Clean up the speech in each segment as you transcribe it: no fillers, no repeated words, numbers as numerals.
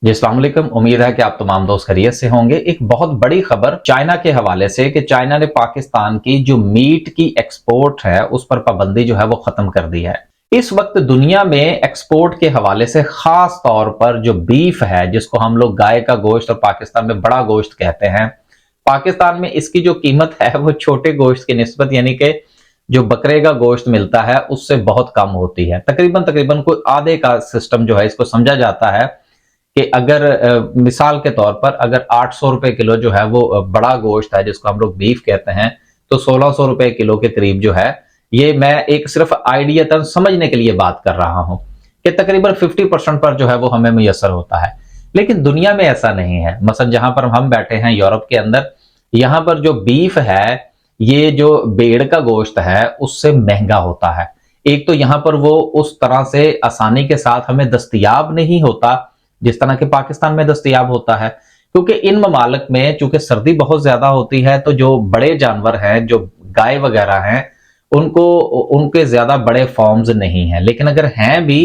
जी अस्सलाम वालेकुम। उम्मीद है कि आप तमाम दोस्त खैरियत से होंगे। एक बहुत बड़ी खबर चाइना के हवाले से कि चाइना ने पाकिस्तान की जो मीट की एक्सपोर्ट है उस पर पाबंदी जो है वो खत्म कर दी है। इस वक्त दुनिया में एक्सपोर्ट के हवाले से खास तौर पर जो बीफ है, जिसको हम लोग गाय का गोश्त और पाकिस्तान में बड़ा गोश्त कहते हैं, पाकिस्तान में इसकी जो कीमत है वो छोटे गोश्त की निस्बत यानी कि जो बकरे का गोश्त मिलता है उससे बहुत कम होती है। तकरीबन तकरीबन कोई आधे का सिस्टम जो है इसको समझा जाता है कि अगर मिसाल के तौर पर अगर 800 रुपए किलो जो है वो बड़ा गोश्त है जिसको हम लोग बीफ कहते हैं, तो 1600 रुपए किलो के करीब जो है, ये मैं एक सिर्फ आइडिया समझने के लिए बात कर रहा हूं कि तकरीबन 50% पर जो है वो हमें मुयसर होता है। लेकिन दुनिया में ऐसा नहीं है। मसलन जहां पर हम बैठे हैं यूरोप के अंदर, यहां पर जो बीफ है, ये जो भेड़ का गोश्त है उससे महंगा होता है। एक तो यहां पर वो उस तरह से आसानी के साथ हमें दस्तयाब नहीं होता जिस तरह के पाकिस्तान में दस्तयाब होता है, क्योंकि इन ममालिक में चूंकि सर्दी बहुत ज्यादा होती है तो जो बड़े जानवर हैं, जो गाय वगैरह हैं, उनको उनके ज्यादा बड़े फॉर्म्स नहीं हैं। लेकिन अगर हैं भी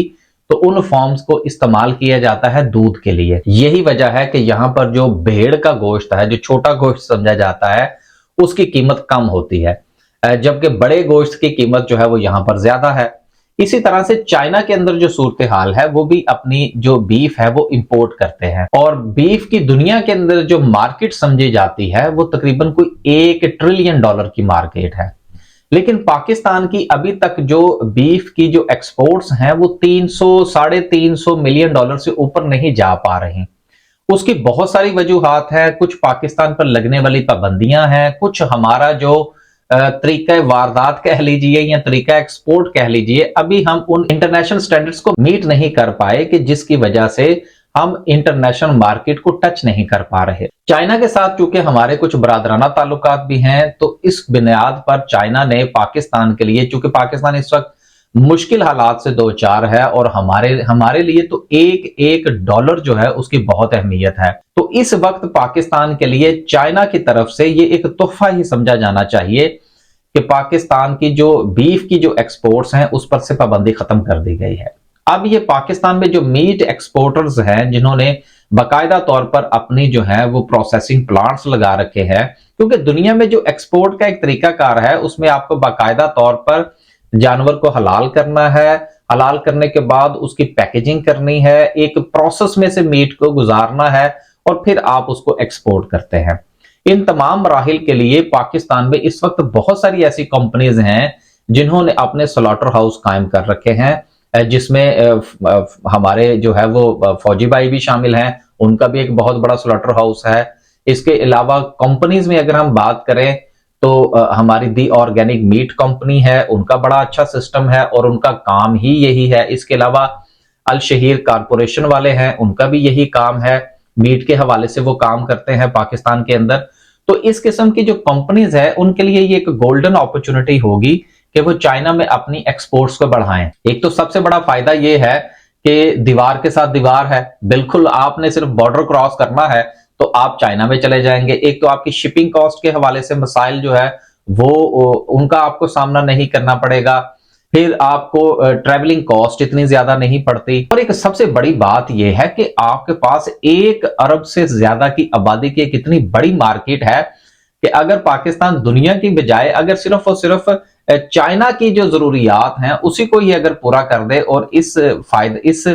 तो उन फॉर्म्स को इस्तेमाल किया जाता है दूध के लिए। यही वजह है कि यहाँ पर जो भेड़ का गोश्त है, जो छोटा गोश्त समझा जाता है, उसकी कीमत कम होती है, जबकि बड़े गोश्त की कीमत जो है वो यहाँ पर ज्यादा है। इसी तरह से चाइना के अंदर जो सूरत हाल है, वो भी अपनी जो बीफ है वो इंपोर्ट करते हैं, और बीफ की दुनिया के अंदर जो मार्केट समझी जाती है वो तकरीबन कोई $1 ट्रिलियन की मार्केट है। लेकिन पाकिस्तान की अभी तक जो बीफ की जो एक्सपोर्ट्स हैं वो 300 $350 मिलियन से ऊपर नहीं जा पा रही। उसकी बहुत सारी वजूहात है। कुछ पाकिस्तान पर लगने वाली पाबंदियां हैं, कुछ हमारा जो तरीका वारदात कह लीजिए या तरीका एक्सपोर्ट कह लीजिए, अभी हम उन इंटरनेशनल स्टैंडर्ड्स को मीट नहीं कर पाए कि जिसकी वजह से हम इंटरनेशनल मार्केट को टच नहीं कर पा रहे। चाइना के साथ चूंकि हमारे कुछ बरादराना ताल्लुकात भी हैं, तो इस बुनियाद पर चाइना ने पाकिस्तान के लिए, चूंकि पाकिस्तान इस वक्त मुश्किल हालात से दो चार है और हमारे हमारे लिए तो एक एक डॉलर जो है उसकी बहुत अहमियत है, तो इस वक्त पाकिस्तान के लिए चाइना की तरफ से ये एक तोहफा ही समझा जाना चाहिए कि पाकिस्तान की जो बीफ की जो एक्सपोर्ट्स हैं उस पर से पाबंदी खत्म कर दी गई है। अब ये पाकिस्तान में जो मीट एक्सपोर्टर्स हैं, जिन्होंने बाकायदा तौर पर अपनी जो है वो प्रोसेसिंग प्लांट्स लगा रखे हैं, क्योंकि दुनिया में जो एक्सपोर्ट का एक तरीकाकार है उसमें आपको बाकायदा तौर पर जानवर को हलाल करना है, हलाल करने के बाद उसकी पैकेजिंग करनी है, एक प्रोसेस में से मीट को गुजारना है और फिर आप उसको एक्सपोर्ट करते हैं। इन तमाम मराहिल के लिए पाकिस्तान में इस वक्त बहुत सारी ऐसी कंपनीज हैं जिन्होंने अपने स्लॉटर हाउस कायम कर रखे हैं, जिसमें हमारे जो है वो फौजी भाई भी शामिल हैं, उनका भी एक बहुत बड़ा स्लॉटर हाउस है। इसके अलावा कंपनीज में अगर हम बात करें तो हमारी दी ऑर्गेनिक मीट कंपनी है, उनका बड़ा अच्छा सिस्टम है और उनका काम ही यही है। इसके अलावा अल शहीर कारपोरेशन वाले हैं, उनका भी यही काम है, मीट के हवाले से वो काम करते हैं पाकिस्तान के अंदर। तो इस किस्म की जो कंपनीज है उनके लिए ये एक गोल्डन अपॉर्चुनिटी होगी कि वो चाइना में अपनी एक्सपोर्ट्स को बढ़ाएं। एक तो सबसे बड़ा फायदा ये है कि दीवार के साथ दीवार है, बिल्कुल आपने सिर्फ बॉर्डर क्रॉस करना है तो आप चाइना में चले जाएंगे। एक तो आपकी शिपिंग कॉस्ट के हवाले से मसाइल जो है वो उनका आपको सामना नहीं करना पड़ेगा, फिर आपको ट्रैवलिंग कॉस्ट इतनी ज्यादा नहीं पड़ती, और एक सबसे बड़ी बात यह है कि आपके पास 1 अरब से ज्यादा की आबादी की एक इतनी बड़ी मार्केट है कि अगर पाकिस्तान दुनिया की बजाय अगर सिर्फ और सिर्फ चाइना की जो जरूरियात हैं उसी को ही अगर पूरा कर दे और इस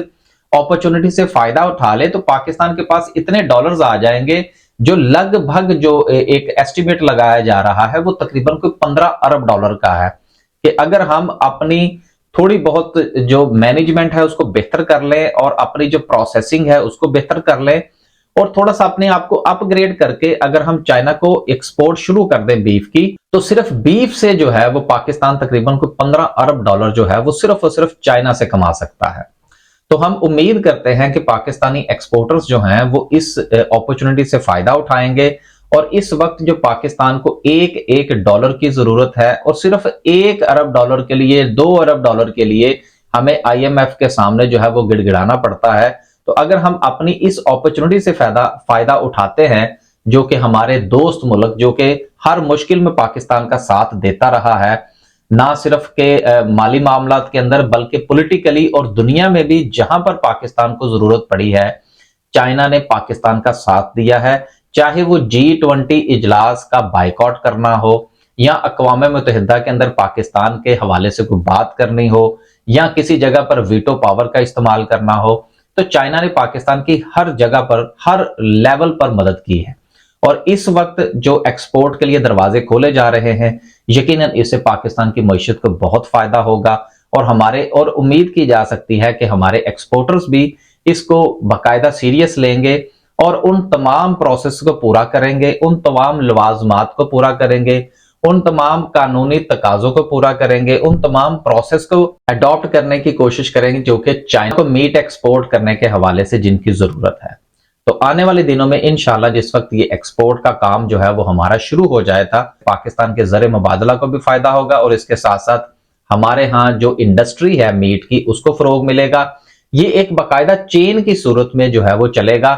अपॉर्चुनिटी से फायदा उठा ले, तो पाकिस्तान के पास इतने डॉलर्स आ जाएंगे जो लगभग जो एक एस्टिमेट लगाया जा रहा है वो तकरीबन कोई $15 अरब का है कि अगर हम अपनी थोड़ी बहुत जो मैनेजमेंट है उसको बेहतर कर लें और अपनी जो प्रोसेसिंग है उसको बेहतर कर लें और थोड़ा सा अपने आप को अपग्रेड करके अगर हम चाइना को एक्सपोर्ट शुरू कर दें बीफ की, तो सिर्फ बीफ से जो है वो पाकिस्तान तकरीबन कोई $15 अरब जो है वो सिर्फ और सिर्फ चाइना से कमा सकता है। तो हम उम्मीद करते हैं कि पाकिस्तानी एक्सपोर्टर्स जो हैं वो इस अपॉर्चुनिटी से फायदा उठाएंगे और इस वक्त जो पाकिस्तान को एक एक डॉलर की जरूरत है और सिर्फ $1 अरब के लिए, $2 अरब के लिए हमें IMF के सामने जो है वो गिड़गिड़ाना पड़ता है। तो अगर हम अपनी इस अपॉर्चुनिटी से फायदा उठाते हैं, जो कि हमारे दोस्त मुल्क जो कि हर मुश्किल में पाकिस्तान का साथ देता रहा है, ना सिर्फ के माली मामलात के अंदर बल्कि पॉलिटिकली और दुनिया में भी जहां पर पाकिस्तान को जरूरत पड़ी है चाइना ने पाकिस्तान का साथ दिया है, चाहे वो G20 इजलास का बाइकआउट करना हो या अक़वाम मुत्तहिदा के अंदर पाकिस्तान के हवाले से कोई बात करनी हो या किसी जगह पर वीटो पावर का इस्तेमाल करना हो, तो चाइना ने पाकिस्तान की हर जगह पर, हर लेवल पर मदद की है। और इस वक्त जो एक्सपोर्ट के लिए दरवाजे खोले जा रहे हैं, यकीनन इससे पाकिस्तान की मईशत को बहुत फायदा होगा और उम्मीद की जा सकती है कि हमारे एक्सपोर्टर्स भी इसको बाकायदा सीरियस लेंगे और उन तमाम प्रोसेस को पूरा करेंगे, उन तमाम लवाजमात को पूरा करेंगे, उन तमाम कानूनी तकाजों को पूरा करेंगे, उन तमाम प्रोसेस को अडॉप्ट करने की कोशिश करेंगे जो कि चाइना को मीट एक्सपोर्ट करने के हवाले से जिनकी जरूरत है। तो आने वाले दिनों में इंशाल्लाह जिस वक्त ये एक्सपोर्ट का काम जो है वो हमारा शुरू हो जाए था, पाकिस्तान के ज़र मुबादला को भी फायदा होगा और इसके साथ साथ हमारे यहाँ जो इंडस्ट्री है मीट की उसको फरोग मिलेगा। ये एक बाकायदा चेन की सूरत में जो है वो चलेगा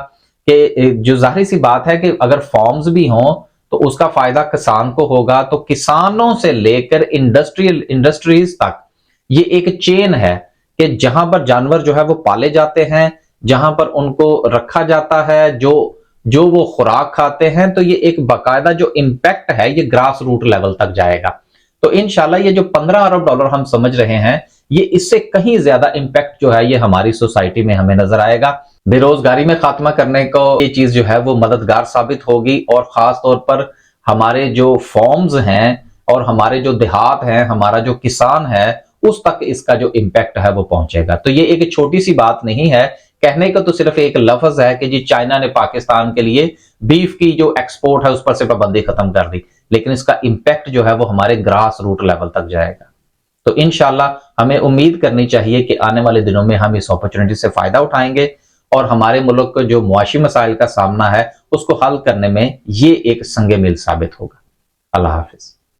कि जो जाहिर सी बात है कि अगर फॉर्म्स भी हों तो उसका फायदा किसान को होगा, तो किसानों से लेकर इंडस्ट्रीज तक ये एक चेन है कि जहां पर जानवर जो है वो पाले जाते हैं, जहां पर उनको रखा जाता है, जो वो खुराक खाते हैं, तो ये एक बाकायदा जो इम्पैक्ट है ये ग्रास रूट लेवल तक जाएगा। तो इंशाल्लाह ये जो 15 अरब डॉलर हम समझ रहे हैं, ये इससे कहीं ज्यादा इम्पैक्ट जो है ये हमारी सोसाइटी में हमें नजर आएगा। बेरोजगारी में खात्मा करने को ये चीज जो है वो मददगार साबित होगी और खास तौर पर हमारे जो फॉर्म्स हैं और हमारे जो देहात हैं, हमारा जो किसान है, उस तक इसका जो इम्पैक्ट है वो पहुंचेगा। तो ये एक छोटी सी बात नहीं है, कहने का तो सिर्फ एक लफ्ज है कि जी चाइना ने पाकिस्तान के लिए बीफ की जो एक्सपोर्ट है उस पर से पाबंदी खत्म कर दी, लेकिन इसका इम्पैक्ट जो है वो हमारे ग्रास रूट लेवल तक जाएगा। तो इंशाल्लाह हमें उम्मीद करनी चाहिए कि आने वाले दिनों में हम इस अपॉर्चुनिटी से फायदा उठाएंगे और हमारे मुल्क को जो मुआशी मसाइल का सामना है उसको हल करने में ये एक संगे मील साबित होगा। अल्लाह हाफिज।